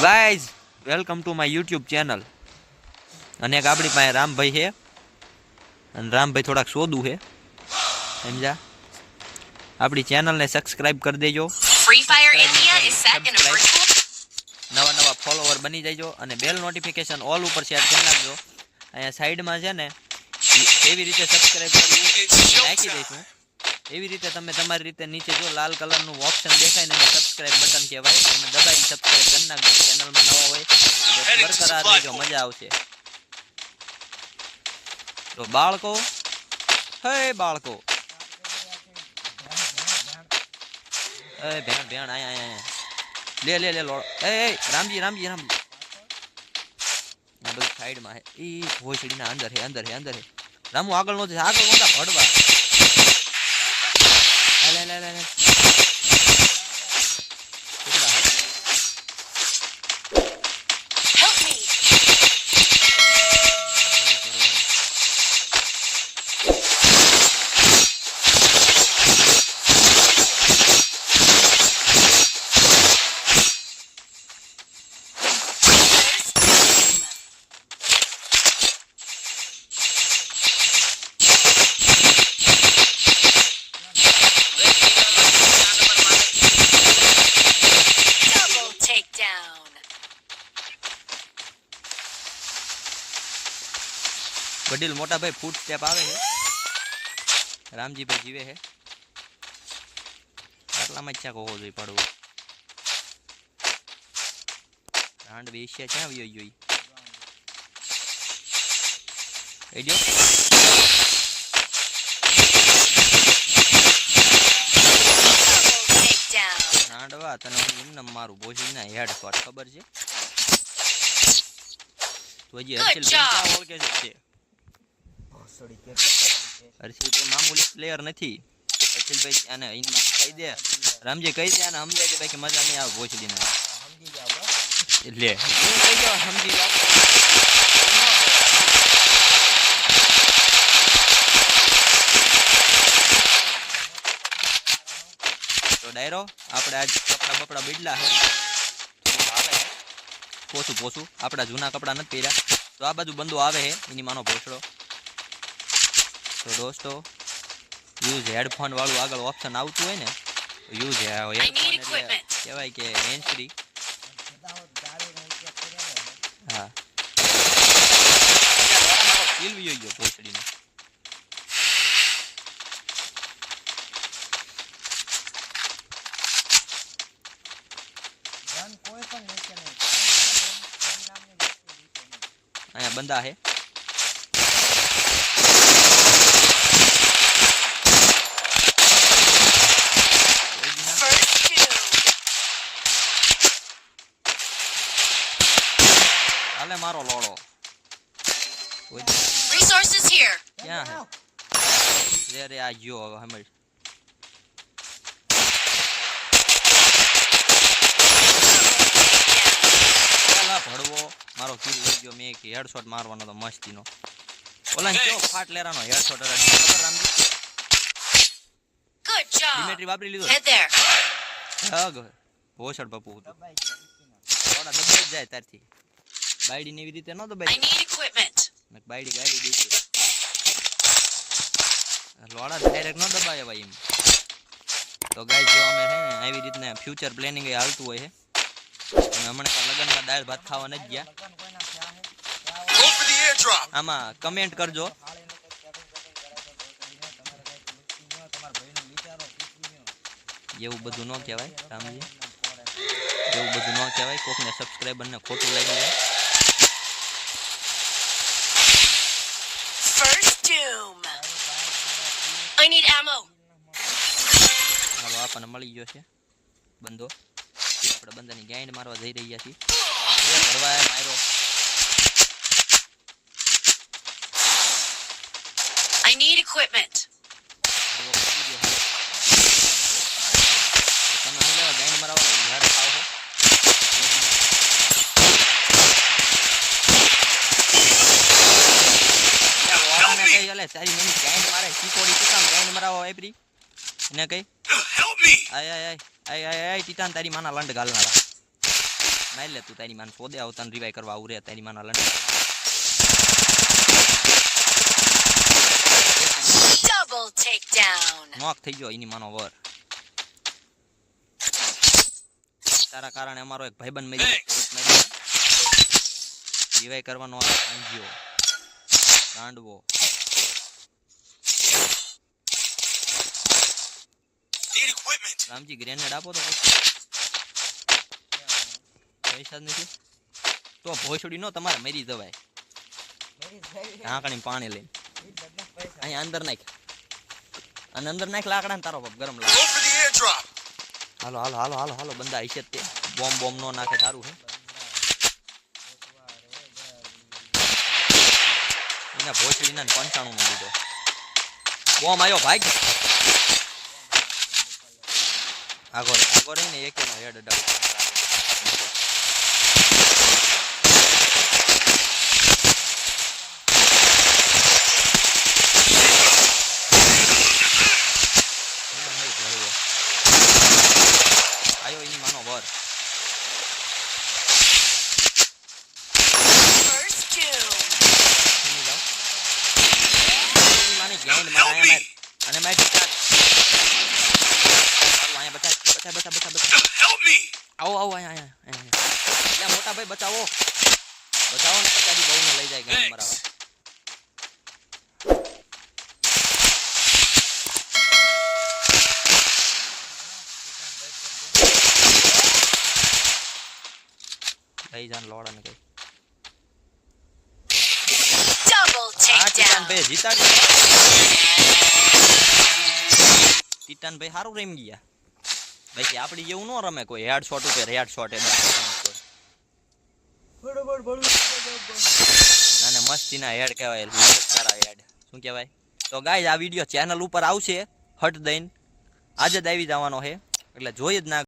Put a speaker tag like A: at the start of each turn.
A: Guys welcome to my YouTube channel. અને એક આપણી પાસે રામભાઈ છે અને રામભાઈ થોડાક સોદું છે સમજા. આપણી ચેનલને સબસ્ક્રાઇબ કરી દેજો.
B: Free Fire India is set in a virtual.
A: નવા ફોલોવર બની જજો અને બેલ નોટિફિકેશન ઓલ ઉપર સેટ કરી નાખજો. અહીંયા સાઈડમાં છે ને એવી રીતે સબસ્ક્રાઇબ કરવું નાખી દઈશું. એવી રીતે તમે તમારી રીતે નીચે જો લાલ કલરનું ઓપ્શન દેખાય ને સબસ્ક્રાઇબ બટન કહેવાય, તમે દબાઈને સબસ્ક્રાઇબ કરી નાખજો. ચેનલમાં નવા હોય તો બરકરાર રહેજો, મજા આવશે. તો બાળકો, હે બાળકો, એ ભેણ ભેણ આયા લે લે લે લોડ. એ રામજી રામજી રામજી આ બધું સાઈડમાં હે. ઈ ભોસડીના અંદર હે અંદર હે અંદર હે. રામુ આગળ નો આગળ નહોતા ભડવા. લે લે લે લે વડીલ મોટા ભાઈ ફૂટ સ્ટેપ આવે છે. રામજીભાઈ જીવે છે આટલામાં જ હોવો જોઈએ પડવો. રાંડ બેસ્યા ક્યાં આવી ગયો રાંડવા તને એમને મારું ભોજી ના હેડ શોટ ખબર છે તો હજી ઓળખે છે. હર્ષિલભાઈ મામૂલી પ્લેયર નથી. હર્ષિલભાઈ આને કહી દે, રામજી કહી દે આને સમજાય દે ભાઈ કે મજા નહીં આવે ભોસડી ના એટલે કહી દો સમજી જાઓ. તો ડાયરો આપણે આજ કપડા બપડા બદલા છે આવે છે પોસું પોસું. આપણા જૂના કપડા નથી પહેર્યા તો આ બાજુ બંદો આવે છે એની માનો ભોસડો. તો દોસ્તો યુઝ હેડફોન વાળું આગળ ઓપ્શન આવતું હોય ને તો યુઝ હેડફોન એટલે કહેવાય કે હેન્ડ ફ્રી. હા ફીલ ગયો ભોસડીનો. અહીંયા બંદા હે. હાલે મારો લોડો
B: Resources here.
A: ક્યાં હે રે આ જો હવે હમણાં ભડવો મારો કિલ લઈ ગયો. મેં એક હેડશોટ મારવાનો તો મસ્તીનો. ઓલા કેવો ફાટ લેરાનો હેડશોટ ખબર રામજી.
B: Good job.
A: ડિમેટ્રી વાપરી લીધો.
B: Head there.
A: હગ ભોસડ પપ્પુ હતું. થોડા દબાઈ જાય તારથી. બાયડી ને એવી રીતે ન દબાઈ.
B: I need equipment.
A: મેં બાયડી ગાડી દીધી. લોડા ડાયરેક્ટ ન દબાય ભાઈ એમ. તો ગાઈસ જો અમે હે ને આવી રીતના ફ્યુચર પ્લાનિંગ એ હાલતું હોય છે. હમણાં લગનમાં દાળ ભાત ખાવા નથી ગયા. આમાં કમેન્ટ કરજો. એવું બધું ન કહેવાય રામજી, એવું બધું ન કહેવાય. કોકને સબસ્ક્રાઈબરને ખોટું લાગી જાય.
B: First doom. I need ammo.
A: હવે આપણને મળી ગયો છે બંદો. આપણે બંદાની ગાઈડ મારવા જઈ રહ્યા છીએ. એ ભરવાય માર્યો.
B: I need equipment.
A: તમે શું લેવા ગાઈડ મારવા યાદ આવો. તારી મેની ગાઈડ મારે ચીકોડી ચીકામ ગાઈડ મારવા વાપરી એને કઈ આય આય આય આય આય આય ટીટાન તારી માના લંડ ગાલનારા મારી લે તું તારી માન સોદે આવતાને રિવાઈ કરવા આવું રે તારી માના લંડ
B: Double takedown.
A: નોક થઈ ગયો એની માનો વર તારા કારણે અમારો એક ભાઈબંધ મરી રિવાઈ કરવાનો આંજ્યો ગાંડવો રામજી ગ્રેનેડ આપો તો પૈસા જ નથી તો ભોસડી નો તમારે મરી જવાય ઢાંકણી પાણી લઈને અહીંયા અંદર નાખ અને અંદર નાખ લાકડા ને તારો બાપ ગરમ લાગે હાલો હાલો હાલો હાલો હાલો બંદા હશે તે બોમ્બ નો નાખે સારું છે એના ભોસડી ના 95 નો દીધો બોમ્બ આવ્યો ભાઈ આગળ આગળ ને એક નો હેડ ડાઉન આયો એની માનો વર
B: First doom.
A: એની જાવ એની માની ગેન્ડ માં આયા માર અને મેચ સ્ટાર્ટ આયા બતા
C: Help me!
A: આવો આવો આયા યા મોટા ભાઈ બચાવો બચાવો ને તારી બહુ ને લઈ જાય ગેમ મરાવા લઈ જાન લોડા ને કઈ
B: Double
A: ટીટાન
B: takedown.
A: ભાઈ જીતાડી ટીટાન ભાઈ સારું રમી ગયા બાકી આપડી જેવું ન રમે કોઈ હેડ શોટ ઉપર હેડ શોટ અને મસ્તીના હેડ કહેવાય સારા હેડ શું કહેવાય તો ગાઈઝ આ વિડીયો ચેનલ ઉપર આવશે હટ દઈને આજે જ આવી જવાનો છે એટલે જોઈ જ ના